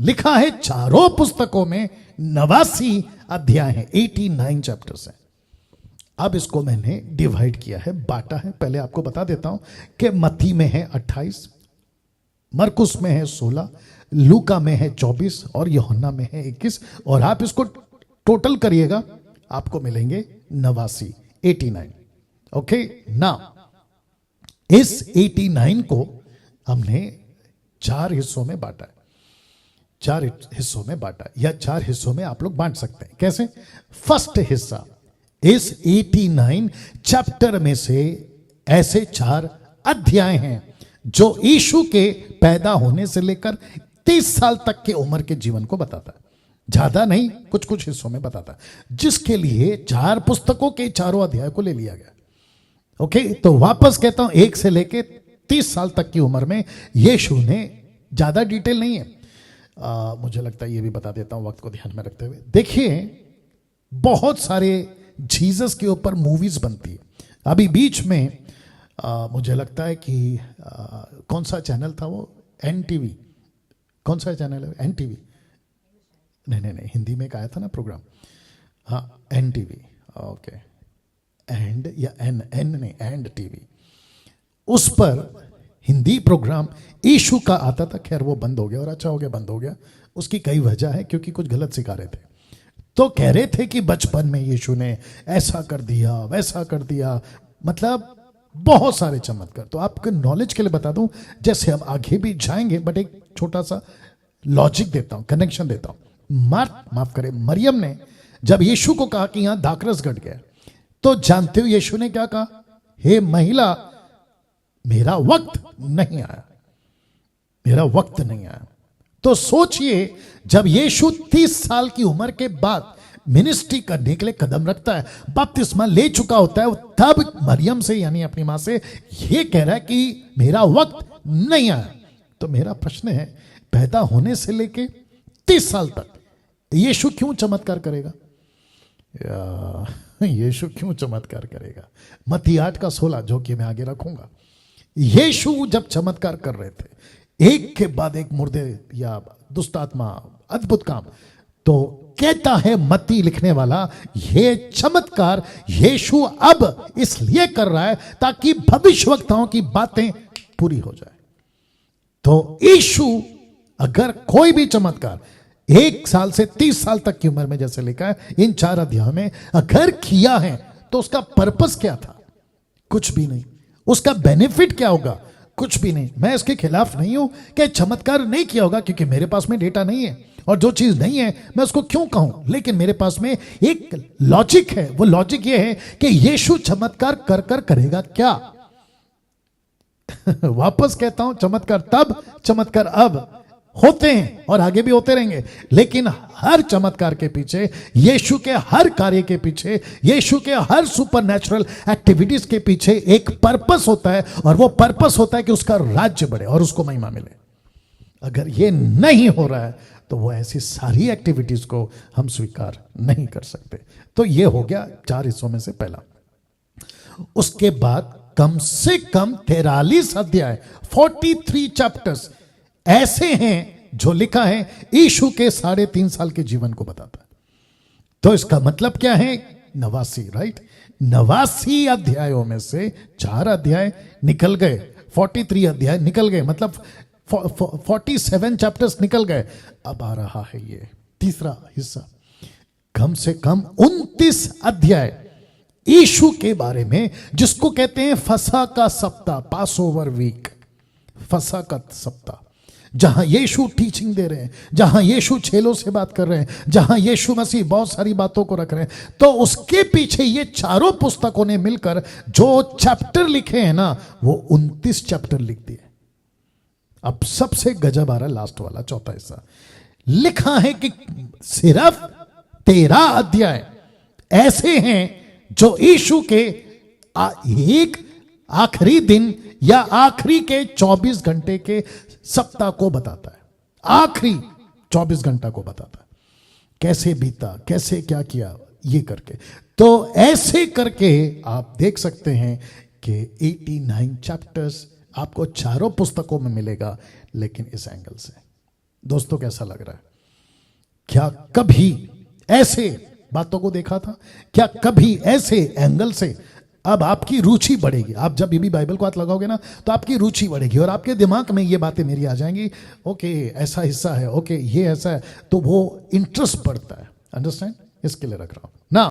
लिखा है चारों पुस्तकों में 89 अध्याय हैं, 89 चैप्टर्स हैं। अब इसको मैंने डिवाइड किया है, बांटा है। पहले आपको बता देता हूं कि मत्ती में है 28, मरकुस में है 16, लूका में है 24 और यूहन्ना में है 21। और आप इसको टोटल करिएगा, आपको मिलेंगे 89। ओके ना, इस 89 को हमने 4 हिस्सों में बांटा है। 4 हिस्सों में बांटा, या 4 हिस्सों में आप लोग बांट सकते हैं। कैसे? फर्स्ट हिस्सा, इस 89 चैप्टर में से ऐसे 4 अध्याय हैं जो यीशु के पैदा होने से लेकर 30 साल तक की उम्र के जीवन को बताता है। ज्यादा नहीं, कुछ कुछ हिस्सों में बताता है, जिसके लिए 4 पुस्तकों के चारों अध्याय को ले लिया गया। ओके, तो वापस कहता हूं, 1 से लेके 30 साल तक की उम्र में यीशु ने, ज्यादा डिटेल नहीं है, मुझे लगता है ये भी बता देता हूं वक्त को ध्यान में रखते हुए। देखिए, बहुत सारे जीसस के ऊपर मूवीज बनती है। अभी बीच में मुझे लगता है कि कौन सा चैनल था वो, NTV, कौन सा चैनल है? NTV नहीं, हिंदी में एक आया था ना प्रोग्राम, हाँ NTV, ओके, एंड या एन नहीं, एंड TV, उस पर हिंदी प्रोग्राम यीशु का आता था। खैर वो बंद हो गया, और अच्छा हो गया बंद हो गया। उसकी कई वजह है, क्योंकि कुछ गलत सिखा रहे थे। तो कह रहे थे कि बचपन में यीशु ने ऐसा कर दिया, वैसा कर दिया, मतलब बहुत सारे चमत्कार। तो आपके नॉलेज के लिए बता दूं, जैसे हम आगे भी जाएंगे, बट एक छोटा सा लॉजिक देता हूं, कनेक्शन देता हूं। माफ करें, मरियम ने जब यीशु को कहा कि यहां दाखरस घट गया, तो जानते हो यीशु ने क्या कहा? हे महिला, मेरा वक्त नहीं आया, मेरा वक्त नहीं आया। तो सोचिए, जब यीशु 30 साल की उम्र के बाद मिनिस्ट्री करने के लिए कदम रखता है, बपतिस्मा ले चुका होता है, तब मरियम से, यानी अपनी मां से, यह कह रहा है कि मेरा वक्त नहीं आया। तो मेरा प्रश्न है, पैदा होने से लेके 30 साल तक यीशु क्यों चमत्कार करेगा? यीशु क्यों चमत्कार करेगा? मत्ती 8:16, जो कि मैं आगे रखूंगा। यीशु जब चमत्कार कर रहे थे, एक के बाद एक मुर्दे या दुष्ट आत्मा, अद्भुत काम, तो कहता है मत्ती लिखने वाला, ये चमत्कार यीशु अब इसलिए कर रहा है ताकि भविष्यवक्ताओं की बातें पूरी हो जाए। तो यीशु अगर कोई भी चमत्कार 1 साल से 30 साल तक की उम्र में, जैसे लिखा है इन 4 अध्यायों में, अगर किया है, तो उसका पर्पस क्या था? कुछ भी नहीं। उसका बेनिफिट क्या होगा? कुछ भी नहीं। मैं इसके खिलाफ नहीं हूं कि चमत्कार नहीं किया होगा, क्योंकि मेरे पास में डेटा नहीं है, और जो चीज नहीं है मैं उसको क्यों कहूं। लेकिन मेरे पास में एक लॉजिक है। वो लॉजिक ये है कि यीशु चमत्कार कर कर करेगा क्या? वापस कहता हूं, चमत्कार तब, चमत्कार अब होते हैं और आगे भी होते रहेंगे, लेकिन हर चमत्कार के पीछे, यीशु के हर कार्य के पीछे, यीशु के हर सुपरनैचुरल एक्टिविटीज के पीछे एक पर्पस होता है, और वो पर्पस होता है कि उसका राज्य बढ़े और उसको महिमा मिले। अगर ये नहीं हो रहा है, तो वो ऐसी सारी एक्टिविटीज को हम स्वीकार नहीं कर सकते। तो ये हो गया 4 हिस्सों में से पहला। उसके बाद कम से कम 43 अध्याय, 43 चैप्टर्स ऐसे हैं जो लिखा है यीशु के 3.5 साल के जीवन को बताता है। तो इसका मतलब क्या है? 89, राइट? 89 अध्यायों में से 4 अध्याय निकल गए, 43 अध्याय निकल गए, मतलब 47 चैप्टर्स निकल गए। अब आ रहा है ये तीसरा हिस्सा, कम से कम 29 अध्याय यीशु के बारे में, जिसको कहते हैं फसह का सप्ताह, पास ओवर वीक, फसह का सप्ताह, जहां यीशु टीचिंग दे रहे हैं, जहां यीशु चेलों से बात कर रहे हैं, जहां यीशु मसीह बहुत सारी बातों को रख रहे हैं। तो उसके पीछे ये चारों पुस्तकों ने मिलकर जो चैप्टर लिखे हैं ना, वो 29 चैप्टर लिख दिए। अब सबसे गजब आ रहा है लास्ट वाला, चौथा हिस्सा। लिखा है कि सिर्फ 13 अध्याय ऐसे हैं जो यीशु के एक आखिरी दिन या आखिरी के 24 घंटे के सप्ताह को बताता है। आखिरी 24 घंटा को बताता है, कैसे बीता, कैसे क्या किया, ये करके। तो ऐसे करके आप देख सकते हैं कि 89 चैप्टर्स आपको चारों पुस्तकों में मिलेगा, लेकिन इस एंगल से दोस्तों कैसा लग रहा है? क्या कभी ऐसे बातों को देखा था? क्या कभी ऐसे एंगल से? अब आपकी रुचि बढ़ेगी। आप जब भी बाइबल को हाथ लगाओगे ना, तो आपकी रुचि बढ़ेगी और आपके दिमाग में ये बातें मेरी आ जाएंगी। ओके, ऐसा हिस्सा है, ओके ये ऐसा है, तो वो इंटरेस्ट बढ़ता है। अंडरस्टैंड? इसके लिए रख रहा हूं ना।